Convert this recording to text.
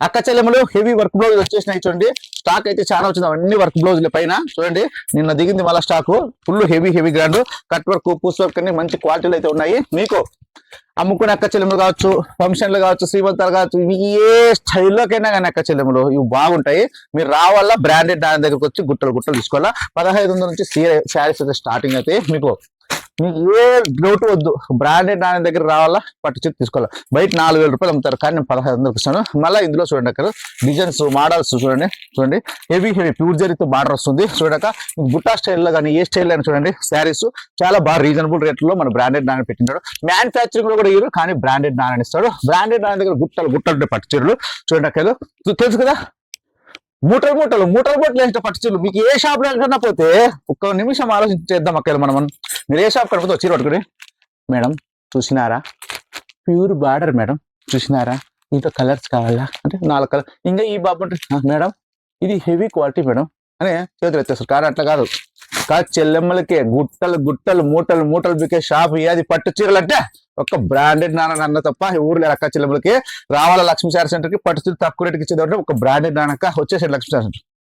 అక్క చెల్లెములు heavy work blouse వచ్చేసినాయి చూడండి. స్టాక్ అయితే చాలా వచ్చింది, అన్ని వర్క్ బ్లౌజుల పైన చూడండి. నిన్న దిగింది మళ్ళీ stock full heavy grand cut work పూస్ వర్క్ అన్ని మంచి క్వాలిటీలు అయితే ఉన్నాయి. మీకు అమ్ముకునే అక్క చెల్లెములు కావచ్చు, ఫంక్షన్లు కావచ్చు, శ్రీమంతాలు కావచ్చు, ఇవి ఏ స్టైల్లోకైనా కానీ అక్క చెల్లెములు ఇవి బాగుంటాయి. మీరు రావాలా బ్రాండెడ్ దాని దగ్గరకు వచ్చి గుట్టలు తీసుకోవాలా. 1500 నుంచి శారీస్ అయితే స్టార్టింగ్ అయితే మీకు ఏ డౌట్ వద్దు. బ్రాండెడ్ దాని దగ్గర రావాలా, పట్టు చీర తీసుకోవాలి. బయట 4000 రూపాయలు అమ్ముతారు, కానీ నేను 1500 ఇస్తాను. మళ్ళీ ఇందులో చూడండి అక్కడ డిజైన్స్ మోడల్స్ చూడండి హెవీ ప్యూర్ జరీతో బార్డర్ వస్తుంది. చూడక బుట్టా స్టైల్లో కానీ ఏ స్టైల్ అయినా చూడండి శారీస్ చాలా బాగా రీజనబుల్ రేట్లో మన బ్రాండెడ్ నాని పెట్టింటాడు. మ్యానుఫ్యాక్చరింగ్ లో కూడా ఇవ్వరు, కానీ బ్రాండెడ్ నాని ఇస్తాడు. బ్రాండెడ్ నాని దగ్గర గుట్టలు ఉంటాయి పట్టు చీరలు చూడండి అక్కడ తెలుసు కదా. మూటలు వేసిన పట్టు చీరలు మీకు ఏ షాప్ లో పోతే ఒక్క నిమిషం ఆలోచించి చేద్దాం అక్కడ మనం. మీరు ఏ షాప్ కడిపోతే చీర పట్టుకుని మేడం చూసినారా, ప్యూర్ బార్డర్ మేడం చూసినారా, ఇంట్లో కలర్స్ కావాలా అంటే 4 కలర్, ఇంకా ఈ బాబు అంటే మేడం ఇది హెవీ క్వాలిటీ మేడం అని చేతులు ఎత్తేస్తారు. కానీ అట్లా కాదు, చెల్లెమ్మలకే గుట్టలు మూటలు బికే షాప్ ఏది పట్టు చీరలు అంటే ఒక బ్రాండెడ్ నాన్న అన్న తప్ప ఊర్లో అక్క చెల్లెమ్మలకి రావాల లక్ష్మీ శారీ సెంటర్కి పట్టు చీర తక్కువ రేటుకి ఇచ్చేది ఒక బ్రాండెడ్ నానక్క వచ్చేసాడు లక్ష్మీ శారీ సెంటర్.